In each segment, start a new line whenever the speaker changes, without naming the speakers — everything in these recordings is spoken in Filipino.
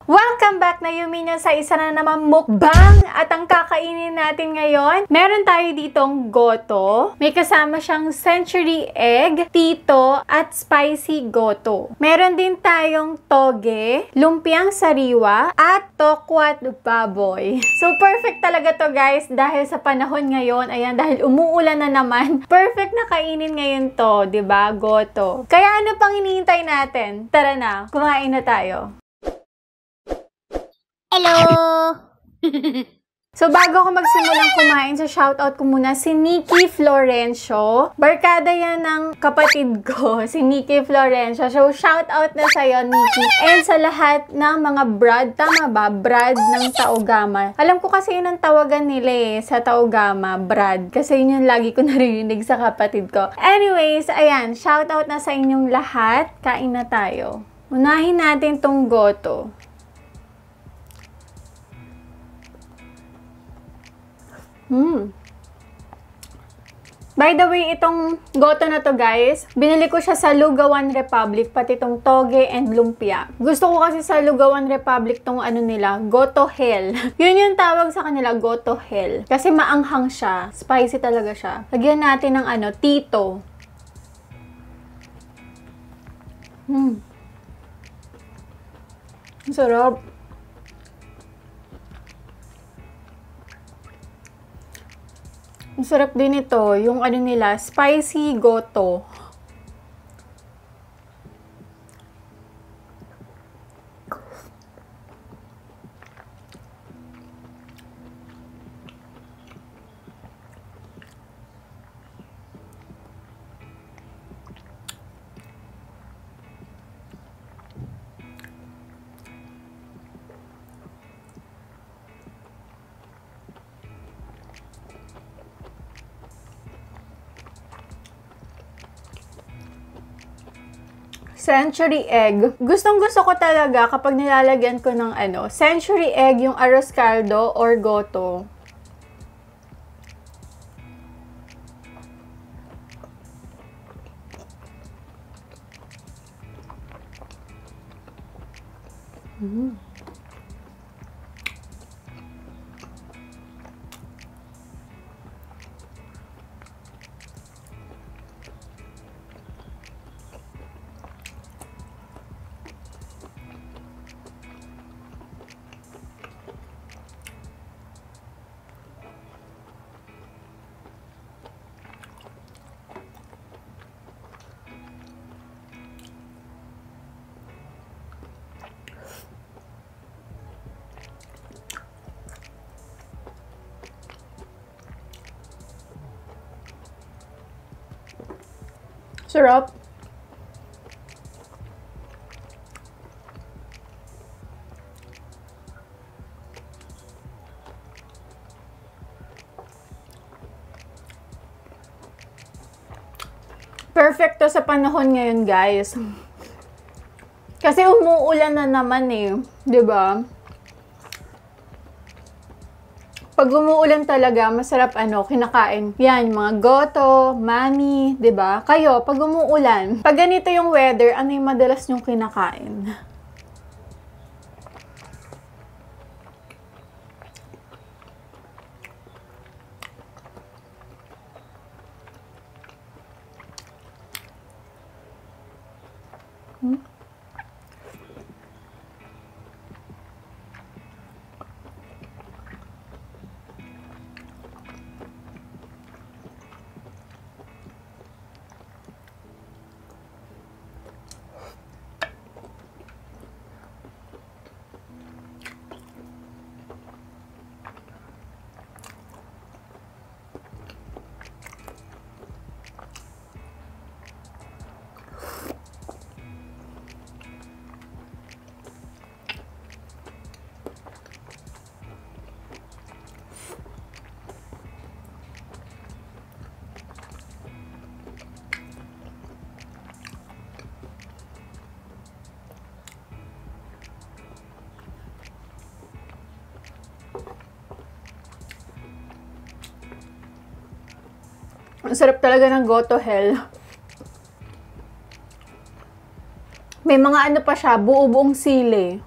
Welcome back na Yumino sa isa na naman mukbang. At ang kakainin natin ngayon, meron tayo ditong goto. May kasama siyang century egg, tito, at spicy goto. Meron din tayong toge, lumpiang sariwa, at Tokwa'T baboy. So perfect talaga to guys dahil sa panahon ngayon, ayan, dahil umuulan na naman, perfect na kainin ngayon to, 'di ba? Goto. Kaya ano pang hinihintay natin? Tara na, kumain na tayo.
Hello!
So, bago ako magsimulang kumain, so shoutout ko muna si Nikki Florencio. Barkada yan ng kapatid ko, si Nikki Florencio. So, shoutout na sa'yo, Nikki. And sa lahat ng mga brad, tama ba? Brad ng Taogama. Alam ko kasi yun ang tawagan nila sa Taogama, brad. Kasi yun yung lagi ko narinig sa kapatid ko. Anyways, ayan, shoutout na sa inyong lahat. Kain na tayo. Unahin natin tong goto. By the way, itong goto na to guys, binili ko siya sa Lugawan Republic, pati itong toge and lumpia. Gusto ko kasi sa Lugawan Republic tong ano nila, goto hell. Yun yung tawag sa kanila, goto hell. Kasi maanghang siya, spicy talaga siya. Lagyan natin ng ano, tito. Ang sarap. Ang sarap din ito, yung ano nila, spicy goto. Century egg. Gustong-gusto ko talaga kapag nilalagyan ko ng ano, century egg yung arroz caldo or goto. Sarap. Perfecto sa panahon ngayon, guys. Kasi umuulan na naman eh, 'di ba? Pag umuulan talaga, masarap kinakain. Yan, mga goto, mani, 'di ba? Kayo, pag umuulan, pag ganito yung weather, ano yung madalas nyong kinakain? Ang sarap talaga ng goto hell. May mga ano pa siya, buo-buong sili.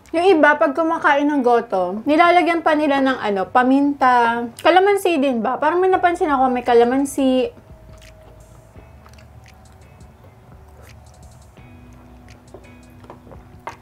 Yung iba, pag kumakain ng goto, nilalagyan pa nila ng paminta. Kalamansi din ba? Parang may napansin ako, may kalamansi.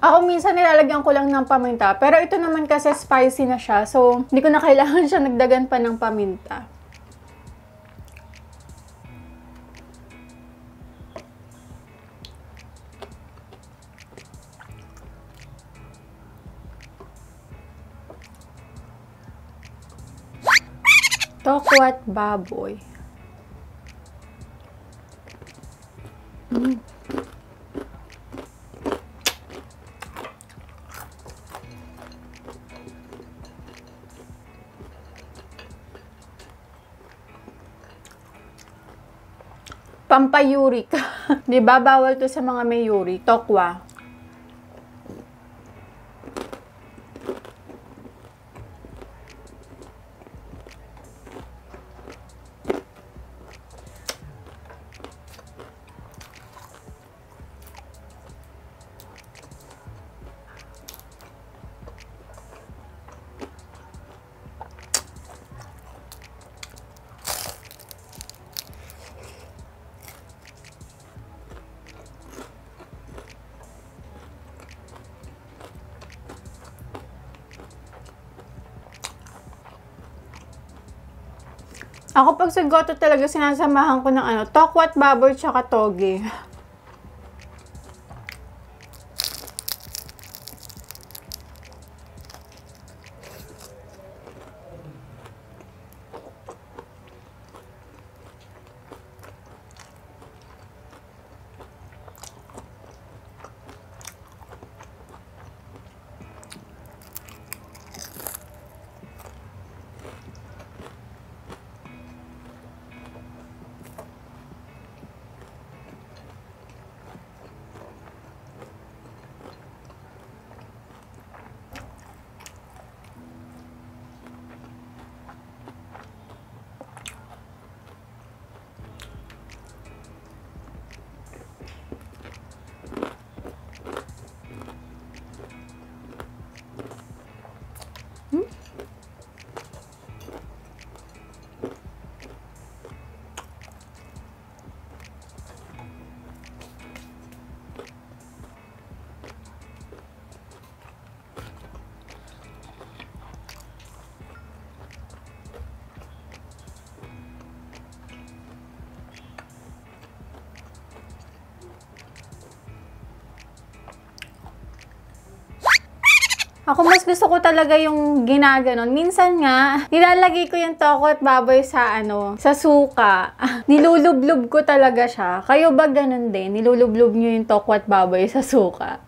Ako minsan nilalagyan ko lang ng paminta. Pero ito naman kasi spicy na siya. So, hindi ko na kailangan siya nagdagan pa ng paminta. Tokwa'T baboy. Pampayuric. Di ba? Bawal to sa mga may uric. Tokwa. Ako pag sa goto talaga sinasamahan ko ng Tokwa'T baboy tsaka toge. Ako mas gusto ko talaga yung ginaganon. Minsan nga, nilalagay ko yung Tokwa'T baboy sa sa suka. Nilulublob ko talaga siya. Kayo ba ganun din? Nilulublob nyo yung Tokwa'T baboy sa suka?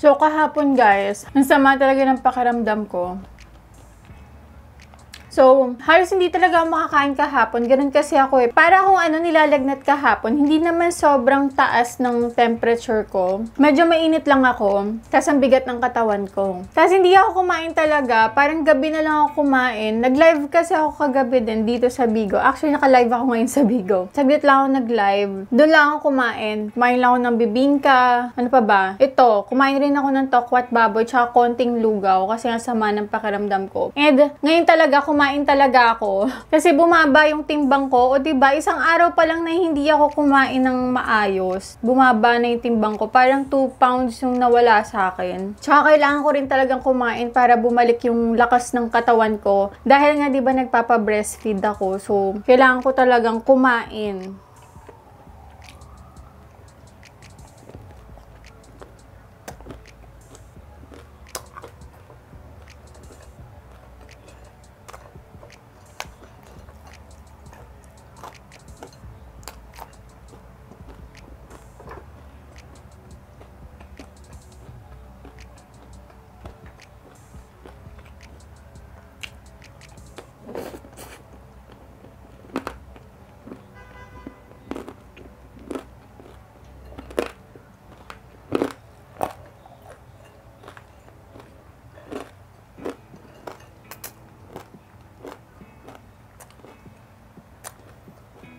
So, kahapon guys, ang sama talaga ng pakiramdam ko. So, halos hindi talaga ako makakain kahapon. Ganun kasi ako eh. Para kung ano nilalagnat kahapon, hindi naman sobrang taas ng temperature ko. Medyo mainit lang ako. Tapos ang bigat ng katawan ko. Tapos hindi ako kumain talaga. Parang gabi na lang ako kumain. Nag-live kasi ako kagabi din dito sa Bigo. Actually, naka-live ako ngayon sa Bigo. Saglit lang ako nag-live. Doon lang ako kumain. Kumain lang ako ng bibingka. Ano pa ba? Ito, kumain rin ako ng Tokwa'T Baboy tsaka konting lugaw kasi nga sama ng pakiramdam ko. And ngayon talaga kumain talaga ako. Kasi bumaba yung timbang ko. O diba, isang araw pa lang na hindi ako kumain ng maayos. Bumaba na yung timbang ko. Parang 2 pounds yung nawala sa akin. Tsaka kailangan ko rin talagang kumain para bumalik yung lakas ng katawan ko. Dahil nga diba nagpapa-breastfeed ako. So, kailangan ko talagang kumain.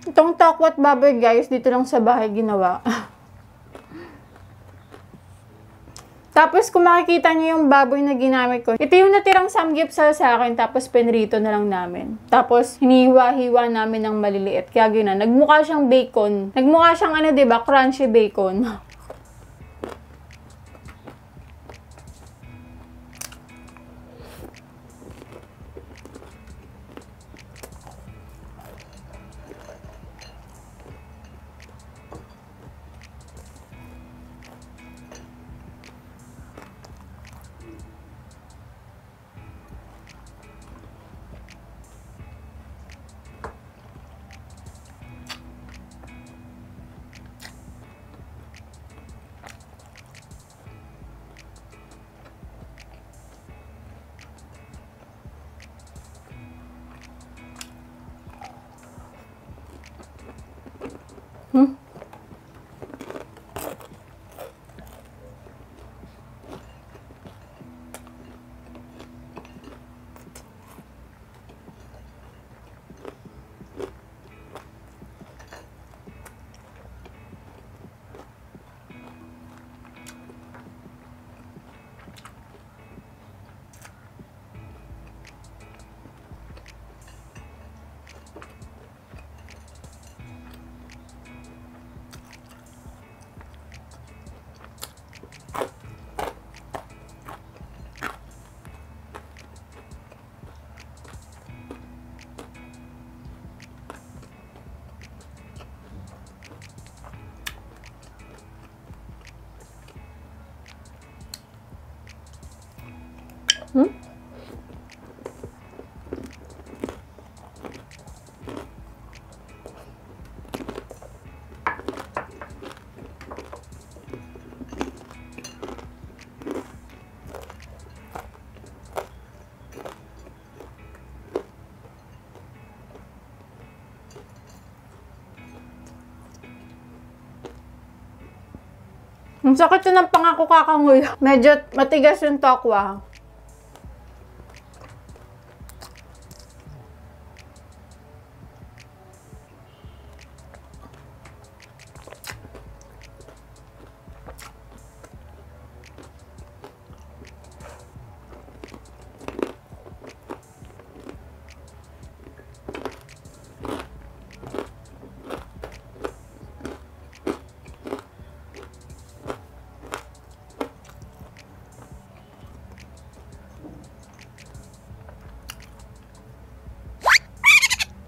Itong Tokwa'T Baboy guys, dito lang sa bahay ginawa. Tapos kung makikita niyo yung baboy na ginamit ko, ito yung natirang samgyeopsal sa akin, tapos pinrito na lang namin. Tapos hiniwa-hiwa namin ng maliliit. Kaya gano'n, nagmukha siyang bacon. Nagmukha siyang ano, diba, crunchy bacon. Ang sakit na ng pangako kakanguy. Medyo matigas yung tokwa.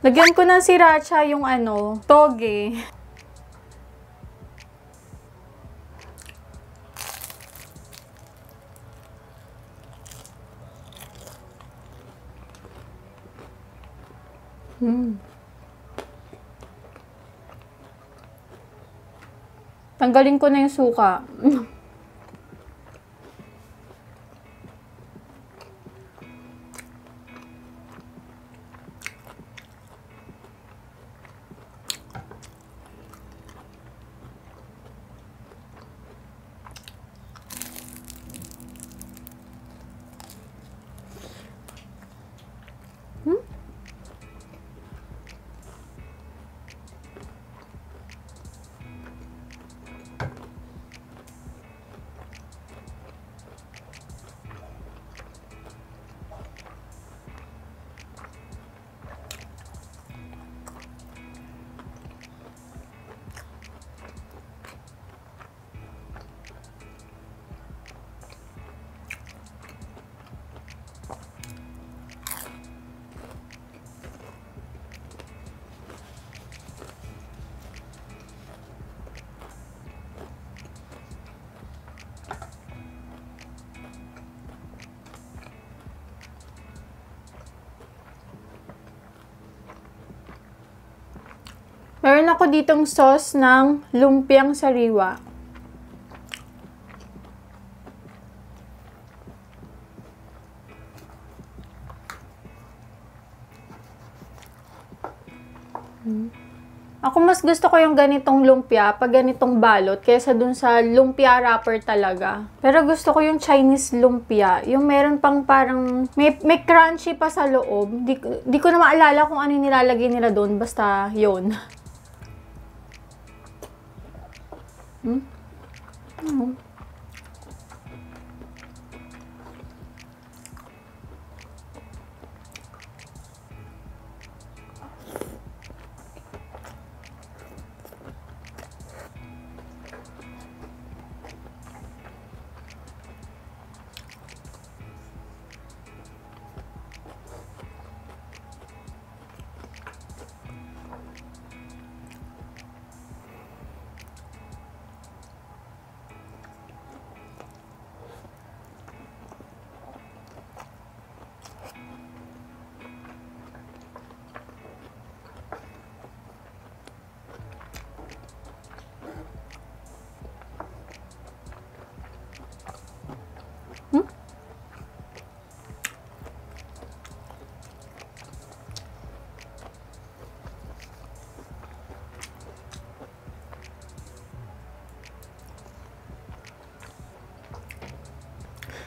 Lagyan ko ng sriracha yung ano, toge. Tanggalin ko na yung suka. ako ditong sauce ng lumpiang sariwa. Ako mas gusto ko yung ganitong lumpia pag ganitong balot kaysa dun sa lumpia wrapper talaga. Pero gusto ko yung Chinese lumpia. Yung meron pang parang may crunchy pa sa loob. Di ko na maalala kung ano yung nilalagay nila doon. Basta yun.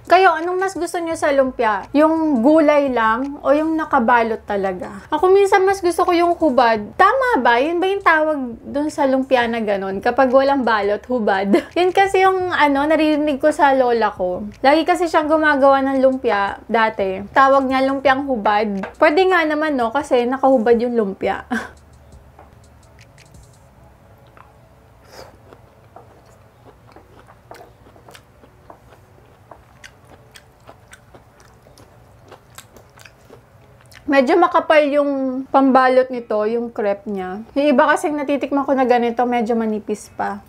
Kayo, anong mas gusto nyo sa lumpia? Yung gulay lang o yung nakabalot talaga? Ako minsan mas gusto ko yung hubad. Tama ba? Yun ba yung tawag dun sa lumpia na ganun? Kapag walang balot, hubad. Yun kasi yung naririnig ko sa lola ko. Lagi kasi siyang gumagawa ng lumpia dati. Tawag niya lumpiang hubad. Pwede nga naman no, kasi nakahubad yung lumpia. Medyo makapal yung pambalot nito, yung crepe niya. Yung iba kasing natitikman ko na ganito, medyo manipis pa.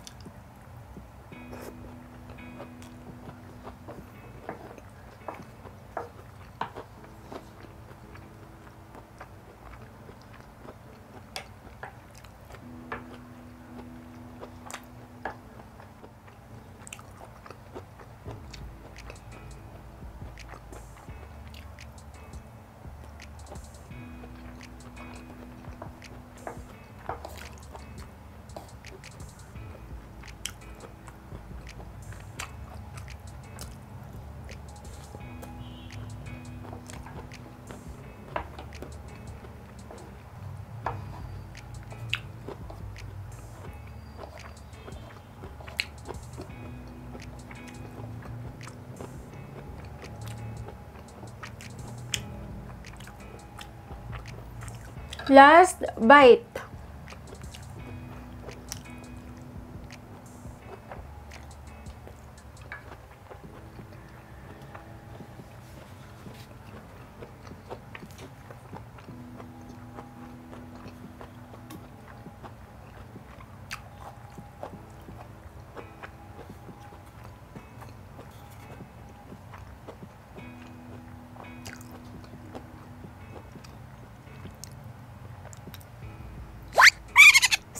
Last bite.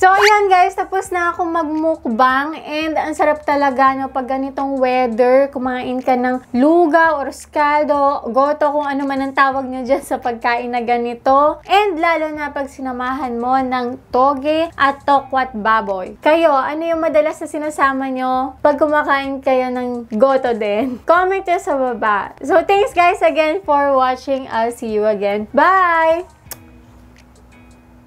So, ayan guys, tapos na akong magmukbang and ang sarap talaga no, pag ganitong weather, kumain ka ng lugaw or scaldo, goto, kung ano man ang tawag nyo dyan sa pagkain na ganito. And lalo na pag sinamahan mo ng toge at Tokwa'T baboy. Kayo, ano yung madalas na sinasama nyo pag kumakain kayo ng goto din? Comment nyo sa baba. So, thanks guys again for watching. I'll see you again. Bye!